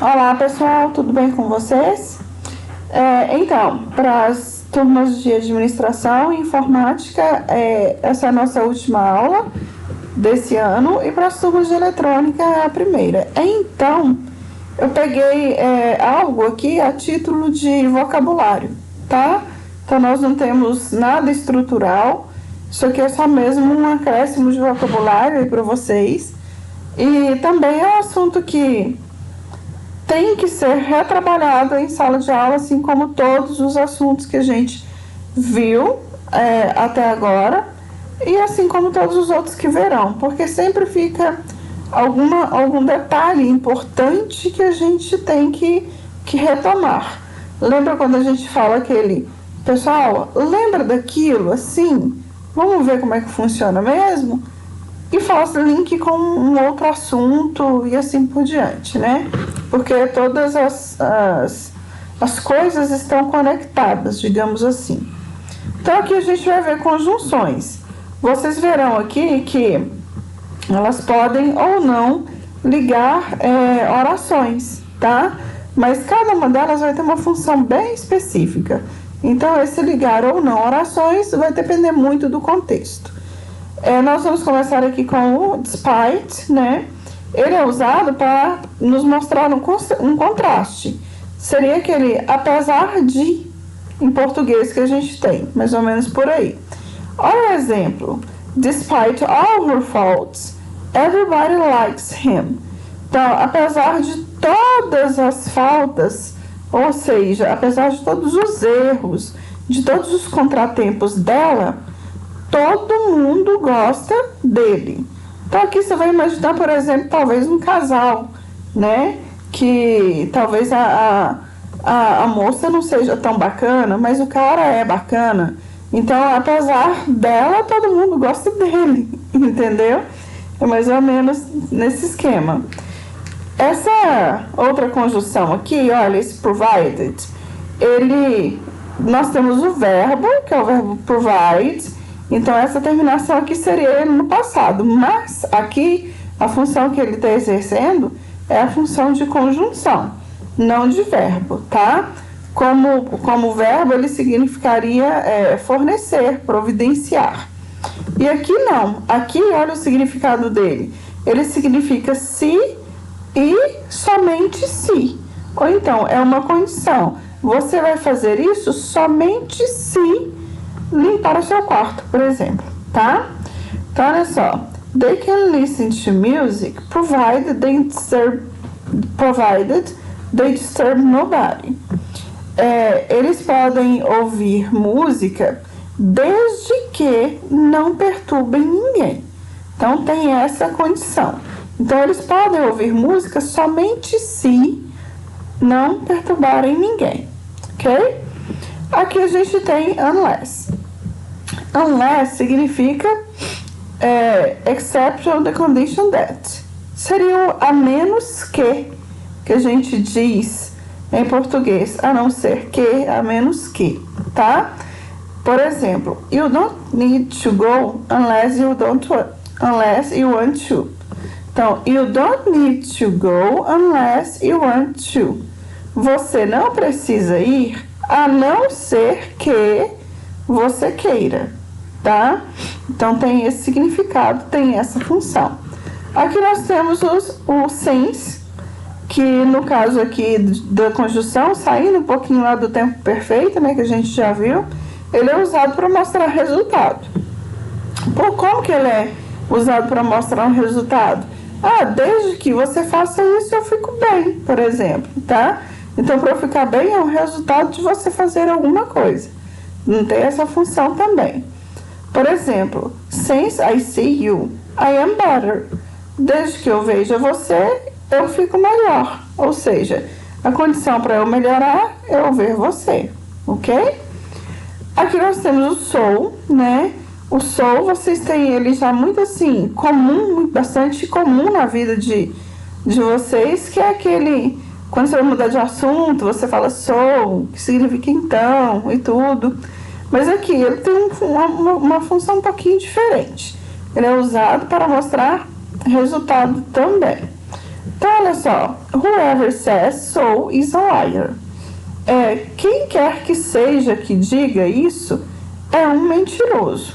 Olá pessoal, tudo bem com vocês? Então, para as turmas de administração e informática, essa é a nossa última aula desse ano, e para as turmas de eletrônica é a primeira. Então, eu peguei algo aqui a título de vocabulário, tá? Então, nós não temos nada estrutural, isso aqui é só mesmo um acréscimo de vocabulário aí para vocês. E também é um assunto que tem que ser retrabalhado em sala de aula, assim como todos os assuntos que a gente viu até agora, e assim como todos os outros que verão, porque sempre fica algum detalhe importante que a gente tem que retomar. Lembra quando a gente fala aquele, pessoal, lembra daquilo assim? Vamos ver como é que funciona mesmo? E faz link com um outro assunto e assim por diante, né? Porque todas as coisas estão conectadas, digamos assim. Então aqui a gente vai ver conjunções. Vocês verão aqui que elas podem ou não ligar orações, tá? Mas cada uma delas vai ter uma função bem específica. Então esse ligar ou não orações vai depender muito do contexto. Nós vamos começar aqui com o despite, né? Ele é usado para nos mostrar um contraste. Seria aquele apesar de, em português, que a gente tem, mais ou menos por aí. Olha o exemplo. Despite all her faults, everybody likes him. Então, apesar de todas as faltas, ou seja, apesar de todos os erros, de todos os contratempos dela, todo mundo gosta dele. Então aqui você vai imaginar, por exemplo, talvez um casal, né? Que talvez a moça não seja tão bacana, mas o cara é bacana. Então, apesar dela, todo mundo gosta dele, entendeu? É mais ou menos nesse esquema. Essa outra conjunção aqui, olha, esse provided, nós temos o verbo, que é o verbo provide. Então, essa terminação aqui seria ele no passado, mas aqui a função que ele está exercendo é a função de conjunção, não de verbo, tá? Como verbo, ele significaria fornecer, providenciar. E aqui não, aqui olha o significado dele. Ele significa se e somente se. Ou então, é uma condição. Você vai fazer isso somente se limpar o seu quarto, por exemplo, tá? Então, olha só. They can listen to music provided they disturb nobody. Eles podem ouvir música desde que não perturbem ninguém. Então, tem essa condição. Então, eles podem ouvir música somente se não perturbarem ninguém, ok? Aqui a gente tem unless. Unless significa except on the condition that. Seria o a menos que a gente diz em português, a não ser que, a menos que, tá? Por exemplo, you don't need to go unless you want to. Então, you don't need to go unless you want to. Você não precisa ir a não ser que você queira, tá? Então, tem esse significado, tem essa função. Aqui nós temos o since, que no caso aqui da conjunção, saindo um pouquinho lá do tempo perfeito, né, que a gente já viu, ele é usado para mostrar resultado. Por como que ele é usado para mostrar um resultado? Desde que você faça isso, eu fico bem, por exemplo, tá? Então, para eu ficar bem, é um resultado de você fazer alguma coisa. Não tem essa função também. Por exemplo, since I see you, I am better. Desde que eu veja você, eu fico melhor. Ou seja, a condição para eu melhorar é eu ver você, ok? Aqui nós temos o so, né? O so, vocês têm ele já muito assim, comum, bastante comum na vida de vocês, que é aquele, quando você vai mudar de assunto, você fala so, que significa então, e tudo. Mas aqui, ele tem uma função um pouquinho diferente. Ele é usado para mostrar resultado também. Então, olha só. Whoever says so is a liar. Quem quer que seja que diga isso é um mentiroso,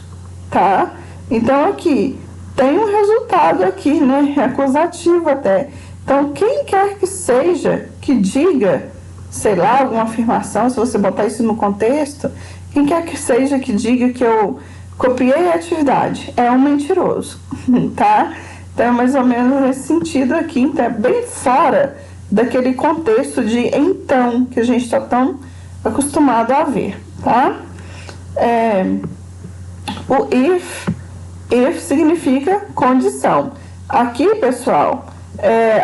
tá? Então, aqui, tem um resultado aqui, né? Acusativo até. Então, quem quer que seja que diga, sei lá, alguma afirmação, se você botar isso no contexto, quem quer que seja que diga que eu copiei a atividade é um mentiroso, tá? Então, é mais ou menos nesse sentido aqui, então é bem fora daquele contexto de então, que a gente está tão acostumado a ver, tá? O if significa condição. Aqui, pessoal,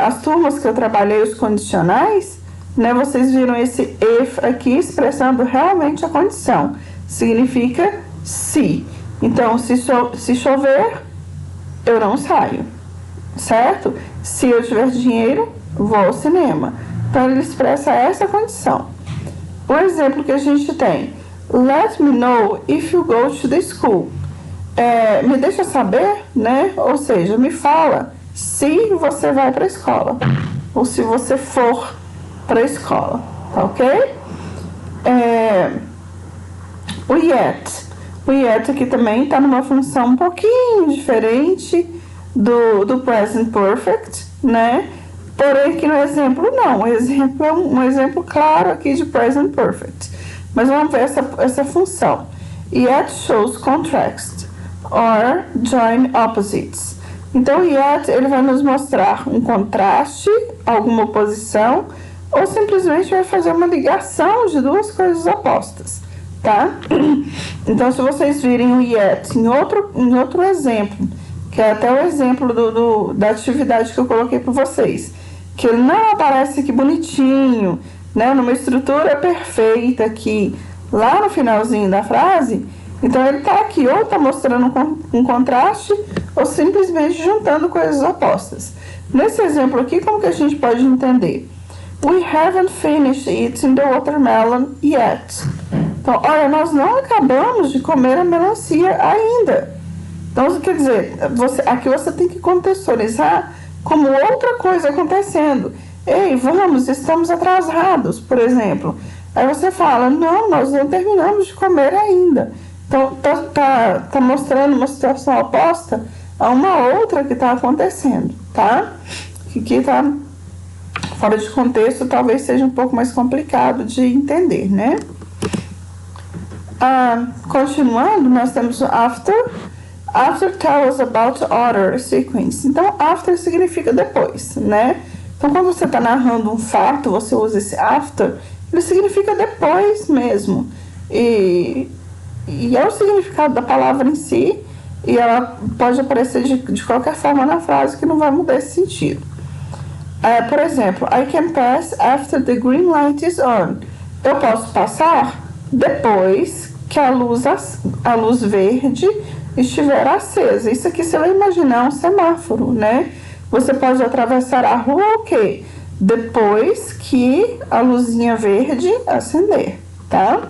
as turmas que eu trabalhei, os condicionais, né, vocês viram esse if aqui expressando realmente a condição. Significa se. Então, se chover, eu não saio, certo? Se eu tiver dinheiro, vou ao cinema. Então, ele expressa essa condição. O exemplo que a gente tem: let me know if you go to the school. Me deixa saber, né? Ou seja, me fala se você vai para a escola ou se você for para a escola, tá ok? O yet aqui também está numa função um pouquinho diferente do present perfect, né? Porém, aqui no exemplo não. O exemplo é um exemplo claro aqui de present perfect. Mas vamos ver essa função. Yet shows contrast or join opposites. Então, yet ele vai nos mostrar um contraste, alguma oposição, ou simplesmente vai fazer uma ligação de duas coisas opostas, tá? Então, se vocês virem o yet em outro exemplo, que é até o exemplo da atividade que eu coloquei para vocês, que ele não aparece aqui bonitinho, né, numa estrutura perfeita aqui, lá no finalzinho da frase, então ele está aqui, ou está mostrando um contraste, ou simplesmente juntando coisas opostas. Nesse exemplo aqui, como que a gente pode entender? We haven't finished eating the watermelon yet. Então, olha, nós não acabamos de comer a melancia ainda. Então, quer dizer, aqui você tem que contextualizar como outra coisa acontecendo. Ei, estamos atrasados, por exemplo. Aí você fala, não, nós não terminamos de comer ainda. Então, tá mostrando uma situação oposta a uma outra que está acontecendo, tá? Que está fora de contexto, talvez seja um pouco mais complicado de entender, né? Continuando, nós temos o after. After tells about order, sequence. Então, after significa depois, né? Então, quando você está narrando um fato, você usa esse after, ele significa depois mesmo. E é o significado da palavra em si, e ela pode aparecer de qualquer forma na frase, que não vai mudar esse sentido. Por exemplo, I can pass after the green light is on. Eu posso passar depois que a luz verde estiver acesa. Isso aqui você vai imaginar um semáforo, né? Você pode atravessar a rua o quê? Depois que a luzinha verde acender, tá?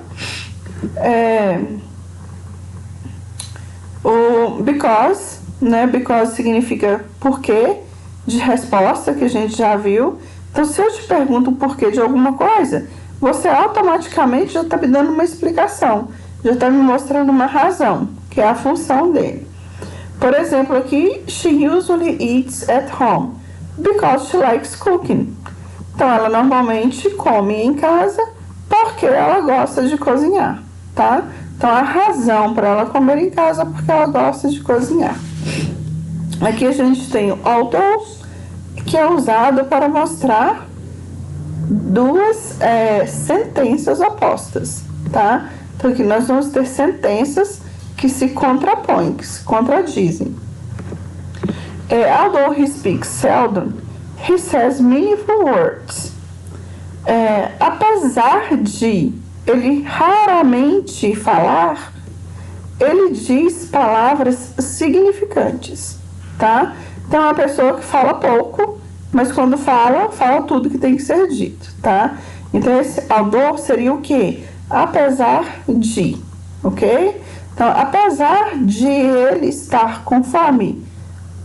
O because, né? Because significa porquê, de resposta, que a gente já viu. Então, se eu te pergunto o porquê de alguma coisa, você automaticamente já está me dando uma explicação, já está me mostrando uma razão, que é a função dele. Por exemplo, aqui, she usually eats at home because she likes cooking. Então, ela normalmente come em casa porque ela gosta de cozinhar, tá? Então, a razão para ela comer em casa é porque ela gosta de cozinhar. Aqui a gente tem o although, que é usado para mostrar duas sentenças opostas, tá? Então, aqui nós vamos ter sentenças que se contrapõem, que se contradizem. Although he speaks seldom, he says meaningful words. Apesar de ele raramente falar, ele diz palavras significantes, tá? Então, é uma pessoa que fala pouco, mas quando fala tudo que tem que ser dito, tá? Então, esse although seria o quê? Apesar de, ok? Então, apesar de ele estar com fome,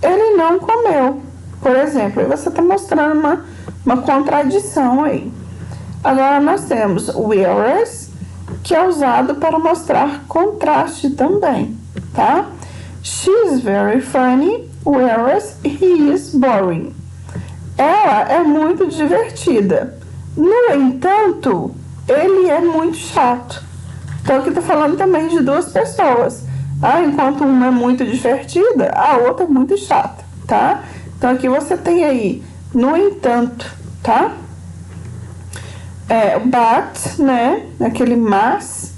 ele não comeu, Por exemplo, aí você está mostrando uma contradição aí. Agora nós temos whereas, que é usado para mostrar contraste também, tá? She's very funny, whereas he is boring. Ela é muito divertida. No entanto, ele é muito chato. Então aqui tá falando também de duas pessoas. Enquanto uma é muito divertida, a outra é muito chata, tá? Então aqui você tem aí, no entanto, tá? But, né? Aquele mas.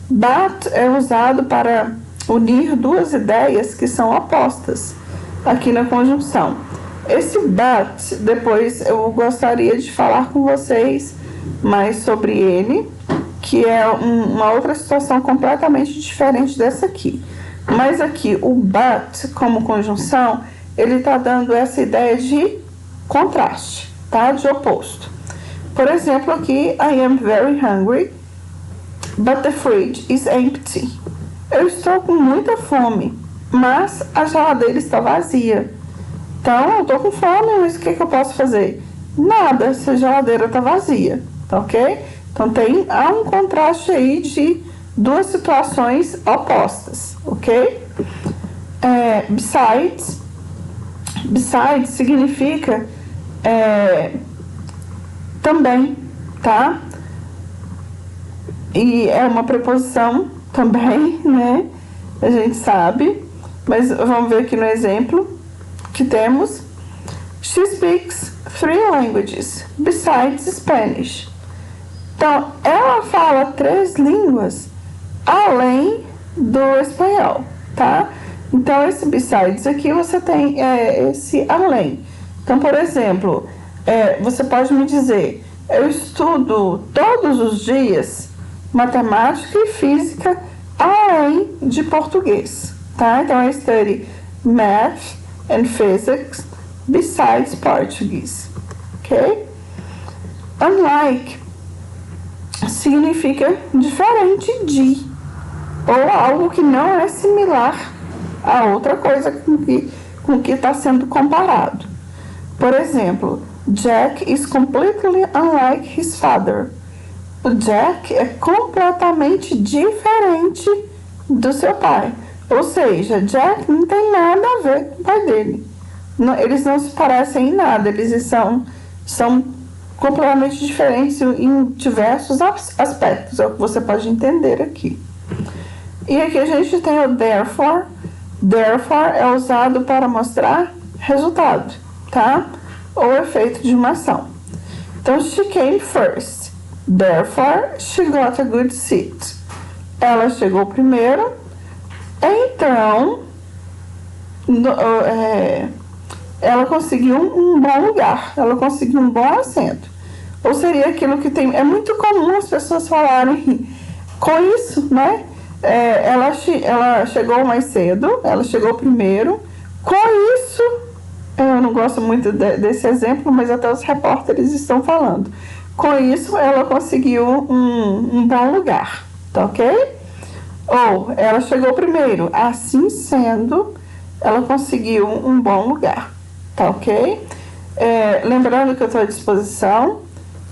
But é usado para unir duas ideias que são opostas aqui na conjunção. Esse but, depois eu gostaria de falar com vocês mais sobre ele, que é uma outra situação completamente diferente dessa aqui. Mas aqui, o but, como conjunção, ele está dando essa ideia de contraste, tá? De oposto. Por exemplo, aqui, I am very hungry, but the fridge is empty. Eu estou com muita fome, mas a geladeira está vazia. Então, eu estou com fome, mas o que eu posso fazer? Nada, se a geladeira está vazia, tá ok? Então, há um contraste aí de duas situações opostas, ok? Besides significa também, tá? E é uma preposição também, né? A gente sabe, mas vamos ver aqui no exemplo que temos. She speaks 3 languages besides Spanish. Então, ela fala 3 línguas além do espanhol, tá? Então, esse besides aqui você tem esse além. Então, por exemplo, você pode me dizer, eu estudo todos os dias matemática e física além de português, tá? Então, I study math and physics besides Portuguese, ok? Unlike significa diferente de, ou algo que não é similar a outra coisa com que está sendo comparado. Por exemplo, Jack is completely unlike his father. O Jack é completamente diferente do seu pai. Ou seja, Jack não tem nada a ver com o pai dele. Eles não se parecem em nada, eles são completamente diferentes em diversos aspectos, é o que você pode entender aqui. E aqui a gente tem o therefore. Therefore é usado para mostrar resultado, tá? Ou efeito de uma ação. Então, she came first. Therefore, she got a good seat. Ela chegou primeiro, então ela conseguiu um bom lugar, ela conseguiu um bom assento. Ou seria aquilo que tem... É muito comum as pessoas falarem com isso, né? Ela chegou mais cedo, ela chegou primeiro. Com isso, eu não gosto muito desse exemplo, mas até os repórteres estão falando. Com isso, ela conseguiu um bom lugar, tá ok? Ou ela chegou primeiro, assim sendo, ela conseguiu um bom lugar, tá ok? Lembrando que eu estou à disposição,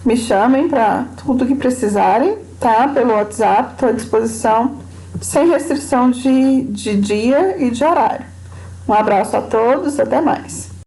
me chamem para tudo que precisarem, tá? Pelo WhatsApp, estou à disposição, sem restrição de dia e de horário. Um abraço a todos, até mais.